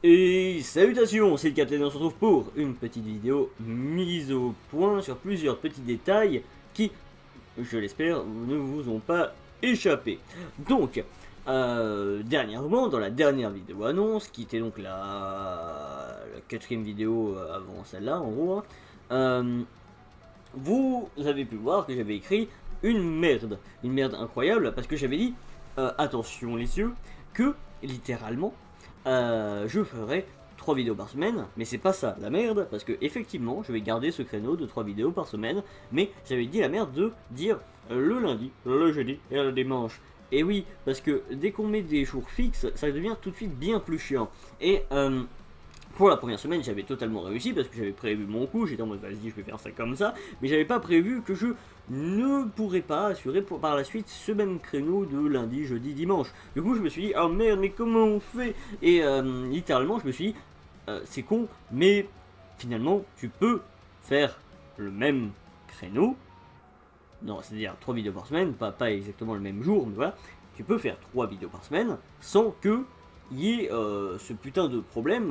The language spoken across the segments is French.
Et salutations, c'est le Capitaine, on se retrouve pour une petite vidéo mise au point sur plusieurs petits détails qui, je l'espère, ne vous ont pas échappé. Donc, dernièrement, dans la dernière vidéo annonce, qui était donc la quatrième vidéo avant celle-là, en gros, vous avez pu voir que j'avais écrit une merde incroyable, parce que j'avais dit, attention les yeux, que littéralement, je ferai 3 vidéos par semaine, mais c'est pas ça la merde, parce que effectivement je vais garder ce créneau de 3 vidéos par semaine, mais j'avais dit la merde de dire le lundi, le jeudi et le dimanche. Et oui, parce que dès qu'on met des jours fixes, ça devient tout de suite bien plus chiant. Et pour la première semaine, j'avais totalement réussi parce que j'avais prévu mon coup, j'étais en mode vas-y, je vais faire ça comme ça, mais j'avais pas prévu que je ne pourrais pas assurer par la suite ce même créneau de lundi, jeudi, dimanche. Du coup, je me suis dit, oh merde, mais comment on fait? Et littéralement, je me suis dit, c'est con, mais finalement, tu peux faire le même créneau, non, c'est-à-dire 3 vidéos par semaine, pas exactement le même jour, mais voilà, tu peux faire 3 vidéos par semaine sans que y ait ce putain de problème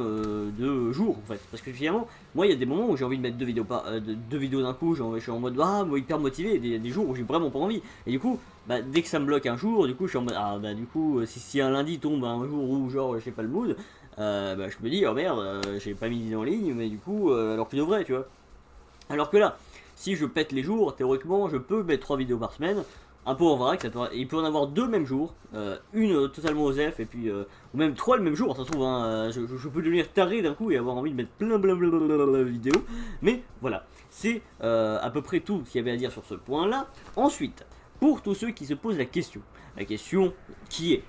de jour en fait. Parce que finalement, moi il y a des moments où j'ai envie de mettre 2 vidéos d'un coup, je suis en mode moi hyper motivé, et des jours où j'ai vraiment pas envie. Et du coup, bah, dès que ça me bloque un jour, du coup je suis en mode du coup si un lundi tombe un jour où genre j'ai pas le mood, bah, je me dis oh merde, j'ai pas mis d'idée en ligne, mais du coup alors que de vrai tu vois. Alors que là, si je pète les jours, théoriquement, je peux mettre 3 vidéos par semaine. Un peu en vrac, il peut en avoir 2 même jour, une totalement aux F, et puis, ou même 3 le même jour, ça se trouve, hein, je peux devenir taré d'un coup et avoir envie de mettre plein de vidéos. Mais voilà, c'est à peu près tout ce qu'il y avait à dire sur ce point-là. Ensuite, pour tous ceux qui se posent la question qui est,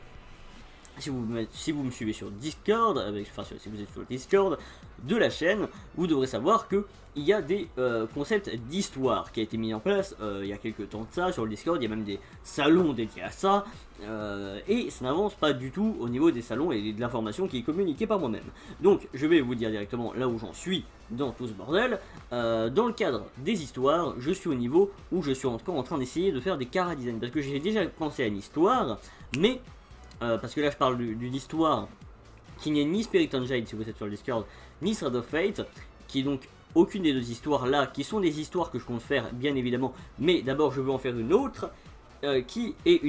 si vous me suivez sur Discord, si vous êtes sur le Discord de la chaîne, vous devrez savoir que il y a des concepts d'histoire qui a été mis en place il y a quelques temps de ça sur le Discord. Il y a même des salons dédiés à ça, et ça n'avance pas du tout au niveau des salons et de l'information qui est communiquée par moi-même. Donc je vais vous dire directement là où j'en suis dans tout ce bordel. Dans le cadre des histoires, je suis au niveau où je suis encore en train d'essayer de faire des chara design, parce que j'ai déjà pensé à une histoire, mais parce que là je parle d'une histoire qui n'est ni Spirit Jade si vous êtes sur le Discord, ni Thread of Fate, qui est donc aucune des deux histoires là, qui sont des histoires que je compte faire bien évidemment, mais d'abord je veux en faire une autre, qui est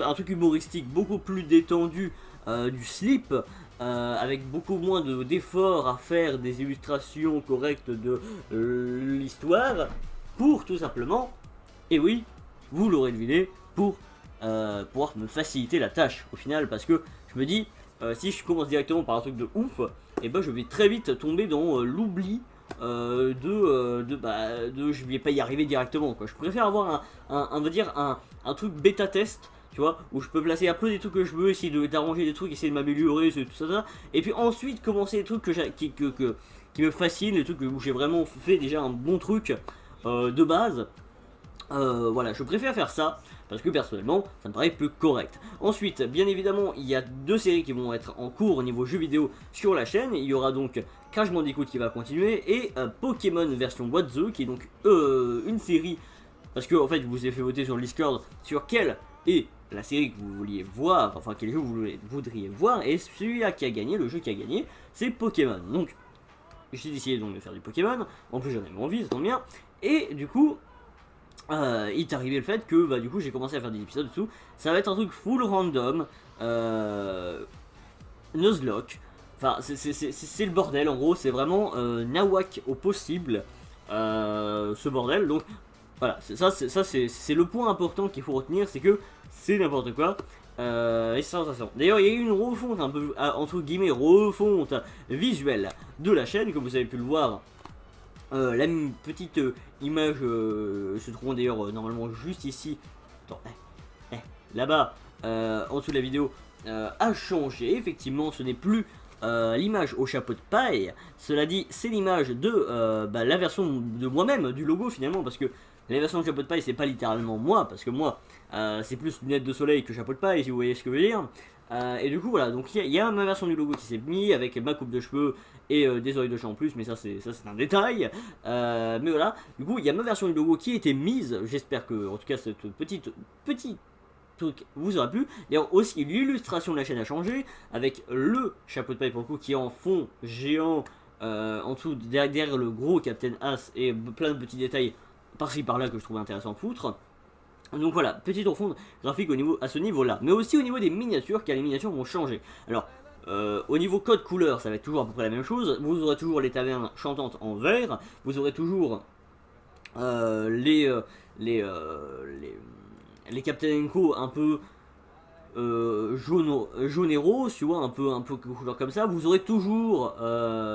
un truc humoristique beaucoup plus détendu, du slip, avec beaucoup moins d'efforts à faire des illustrations correctes de l'histoire, pour tout simplement, et oui, vous l'aurez deviné, pour pouvoir me faciliter la tâche au final, parce que je me dis, si je commence directement par un truc de ouf, et ben je vais très vite tomber dans l'oubli de je vais pas y arriver directement quoi. Je préfère avoir on va dire un truc bêta test, tu vois, où je peux placer un peu des trucs que je veux, essayer d'arranger des trucs, essayer de m'améliorer, tout ça, et puis ensuite commencer les trucs qui me fascinent, les trucs où j'ai vraiment fait déjà un bon truc de base. Voilà, je préfère faire ça parce que personnellement ça me paraît plus correct. Ensuite, bien évidemment, il y a 2 séries qui vont être en cours au niveau jeux vidéo sur la chaîne. Il y aura donc Crash Bandicoot qui va continuer et Pokémon version What The, qui est donc une série, parce que en fait je vous ai fait voter sur le Discord sur quelle est la série que vous vouliez voir, enfin quel jeu vous voudriez voir, et celui qui a gagné, le jeu qui a gagné, c'est Pokémon. Donc j'ai décidé donc de faire du Pokémon, en plus j'en ai envie, ça tombe bien, et du coup il est arrivé le fait que bah, du coup j'ai commencé à faire des épisodes et tout. Ça va être un truc full random, Nuzlocke. Enfin, c'est le bordel en gros, c'est vraiment nawak au possible, ce bordel. Donc voilà, c'est le point important qu'il faut retenir, c'est que c'est n'importe quoi. Et c'est intéressant. D'ailleurs, il y a eu une refonte, un peu entre guillemets, refonte visuelle de la chaîne, comme vous avez pu le voir. La petite image se trouve d'ailleurs normalement juste ici. Attends, là-bas, en dessous de la vidéo, a changé. Effectivement, ce n'est plus l'image au chapeau de paille. Cela dit, c'est l'image de la version de moi-même, du logo finalement, parce que la version de chapeau de paille, c'est pas littéralement moi, parce que moi, c'est plus lunettes de soleil que chapeau de paille, si vous voyez ce que je veux dire. Et du coup, voilà, donc il y a ma version du logo qui s'est mise avec ma coupe de cheveux et des oreilles de chat en plus, mais ça c'est un détail. Mais voilà, du coup, il y a ma version du logo qui a été mise. J'espère que, en tout cas, cette petite truc vous aura plu. D'ailleurs aussi l'illustration de la chaîne a changé, avec le chapeau de paille pour le coup qui est en fond géant, en dessous, derrière le gros Captain As, et plein de petits détails par-ci par-là que je trouve intéressant à foutre. Donc voilà, petite refonte graphique à ce niveau-là. Mais aussi au niveau des miniatures, car les miniatures vont changer. Alors, au niveau code couleur, ça va être toujours à peu près la même chose. Vous aurez toujours les tavernes chantantes en vert. Vous aurez toujours les Captain Co un peu jaune et rose, tu vois, un peu couleur comme ça. Vous aurez toujours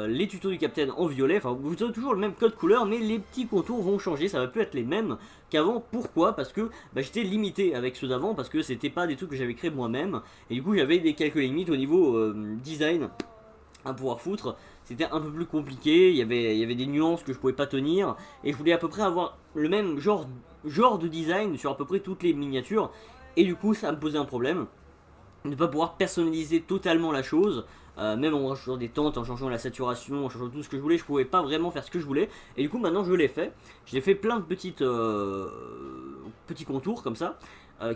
les tutos du Captain en violet. Enfin, vous aurez toujours le même code couleur, mais les petits contours vont changer. Ça va plus être les mêmes qu'avant. Pourquoi? Parce que j'étais limité avec ceux d'avant, parce que c'était pas des trucs que j'avais créés moi-même, et du coup j'avais quelques limites au niveau design à pouvoir foutre. C'était un peu plus compliqué, il y avait des nuances que je pouvais pas tenir, et je voulais à peu près avoir le même genre de design sur à peu près toutes les miniatures, et du coup ça me posait un problème de ne pas pouvoir personnaliser totalement la chose. Même en changeant des tentes, en changeant la saturation, en changeant tout ce que je voulais, je pouvais pas vraiment faire ce que je voulais. Et du coup maintenant je l'ai fait. J'ai fait plein de petits contours comme ça,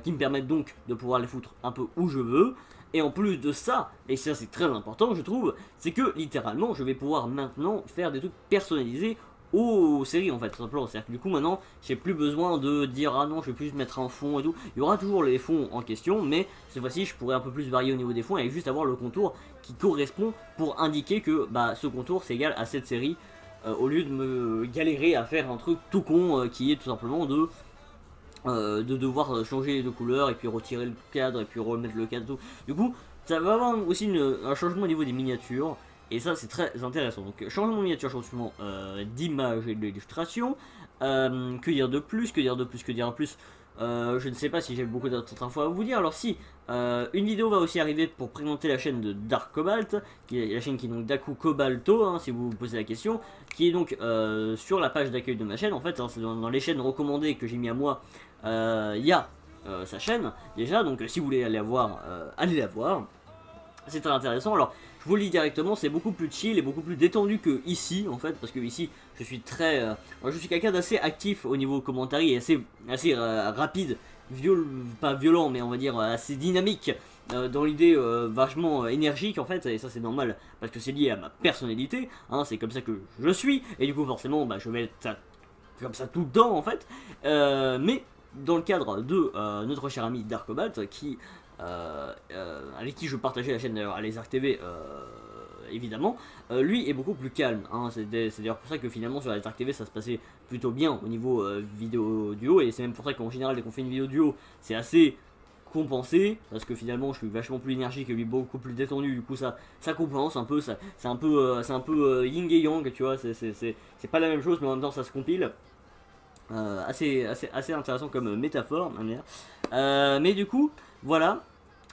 qui me permettent donc de pouvoir les foutre un peu où je veux. Et en plus de ça, et ça c'est très important je trouve, c'est que littéralement je vais pouvoir maintenant faire des trucs personnalisés aux séries en fait, tout simplement. C'est-à-dire que du coup maintenant j'ai plus besoin de dire ah non je vais plus mettre un fond et tout. Il y aura toujours les fonds en question, mais cette fois-ci je pourrais un peu plus varier au niveau des fonds et juste avoir le contour qui correspond pour indiquer que ce contour c'est égal à cette série, au lieu de me galérer à faire un truc tout con qui est tout simplement de devoir changer de couleur et puis retirer le cadre et puis remettre le cadre, tout. Du coup ça va avoir aussi un changement au niveau des miniatures. Et ça c'est très intéressant. Donc changement de miniature, changement d'image et d'illustration. Que dire de plus, que dire de plus, que dire de plus. Je ne sais pas si j'ai beaucoup d'autres infos à vous dire. Alors si, une vidéo va aussi arriver pour présenter la chaîne de Dark Cobalt, qui est la chaîne qui est donc Daku Cobalto, hein, si vous vous posez la question, qui est donc sur la page d'accueil de ma chaîne. En fait, hein, c'est dans les chaînes recommandées que j'ai mis à moi, il y a sa chaîne déjà. Donc si vous voulez aller la voir, allez la voir. C'est très intéressant. Alors je vous le dis directement, c'est beaucoup plus chill et beaucoup plus détendu que ici en fait, parce que ici je suis moi, je suis quelqu'un d'assez actif au niveau commentaire et assez rapide, pas violent mais on va dire assez dynamique, dans l'idée vachement énergique en fait, et ça c'est normal parce que c'est lié à ma personnalité, hein, c'est comme ça que je suis, et du coup forcément je vais être comme ça tout le temps en fait, mais dans le cadre de notre cher ami Dark Cobalt avec qui je partageais la chaîne d'ailleurs à Les Arcs TV, évidemment, lui est beaucoup plus calme, hein. C'est d'ailleurs pour ça que finalement sur Les Arcs TV ça se passait plutôt bien au niveau vidéo duo, et c'est même pour ça qu'en général dès qu'on fait une vidéo duo c'est assez compensé, parce que finalement je suis vachement plus énergique et lui beaucoup plus détendu, du coup ça compense un peu, c'est un peu yin et yang, tu vois, c'est pas la même chose mais en même temps ça se compile. Assez intéressant comme métaphore, mais du coup voilà,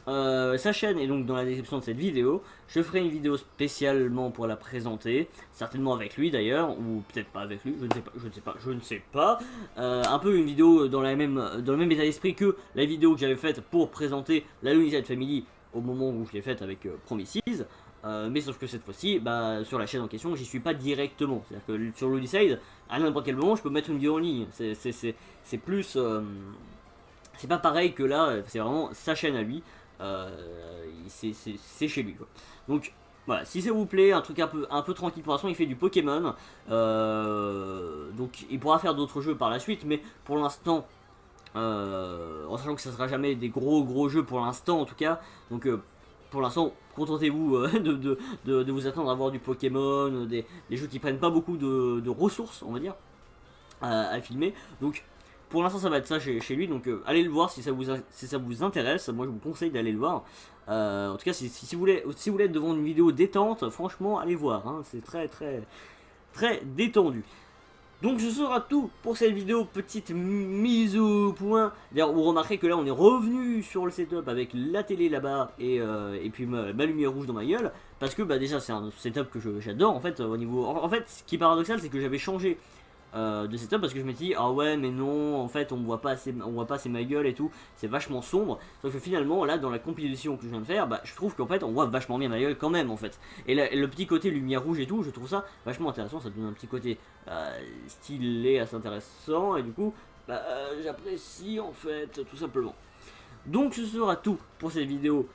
sa chaîne est donc dans la description de cette vidéo. Je ferai une vidéo spécialement pour la présenter, certainement avec lui d'ailleurs, ou peut-être pas avec lui, je ne sais pas. Un peu une vidéo dans le même état d'esprit que la vidéo que j'avais faite pour présenter la Looney Family au moment où je l'ai faite avec Promises. Mais sauf que cette fois-ci, sur la chaîne en question, j'y suis pas directement. C'est-à-dire que sur Looney, à n'importe quel moment, je peux mettre une vidéo en ligne. C'est plus... c'est pas pareil que là, c'est vraiment sa chaîne à lui. C'est chez lui, quoi. Donc voilà, si ça vous plaît, un truc un peu tranquille pour l'instant, il fait du Pokémon. Donc il pourra faire d'autres jeux par la suite, mais pour l'instant, en sachant que ça sera jamais des gros jeux pour l'instant en tout cas. Donc pour l'instant, contentez-vous de vous attendre à voir du Pokémon, des jeux qui prennent pas beaucoup de ressources, on va dire, à filmer. Donc pour l'instant ça va être ça chez lui, donc allez le voir si ça vous intéresse. Moi je vous conseille d'aller le voir. En tout cas si vous voulez être devant une vidéo détente, franchement allez voir, hein, c'est très détendu. Donc ce sera tout pour cette vidéo, petite mise au point. D'ailleurs vous remarquerez que là on est revenu sur le setup avec la télé là-bas et puis ma lumière rouge dans ma gueule. Parce que déjà c'est un setup que j'adore en fait au niveau... En fait ce qui est paradoxal c'est que j'avais changé de setup parce que je me dis ah ouais mais non en fait on voit pas assez ma gueule et tout, c'est vachement sombre. Sauf que finalement là dans la compilation que je viens de faire, je trouve qu'en fait on voit vachement bien ma gueule quand même en fait. Et le petit côté lumière rouge et tout, je trouve ça vachement intéressant, ça donne un petit côté stylé assez intéressant et du coup j'apprécie en fait tout simplement. Donc ce sera tout pour cette vidéo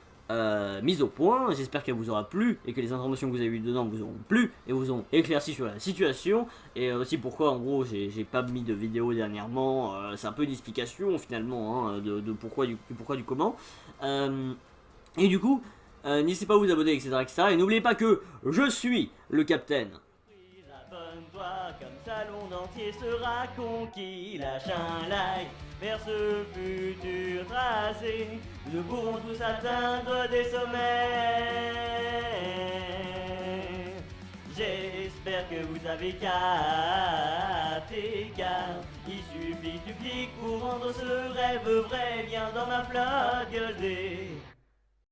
mise au point. J'espère qu'elle vous aura plu et que les informations que vous avez eues dedans vous auront plu et vous ont éclairci sur la situation et aussi pourquoi en gros j'ai pas mis de vidéo dernièrement. C'est un peu une explication finalement hein, de pourquoi du comment. Et du coup, n'hésitez pas à vous abonner, etc. Et n'oubliez pas que je suis le capitaine. Abonne-toi, comme ça le monde entier sera conquis. Lâche un like vers ce futur tracé. Nous pourrons tous atteindre des sommets. J'espère que vous avez capté, car il suffit du clic pour rendre ce rêve vrai. Viens dans ma flotte gueulée.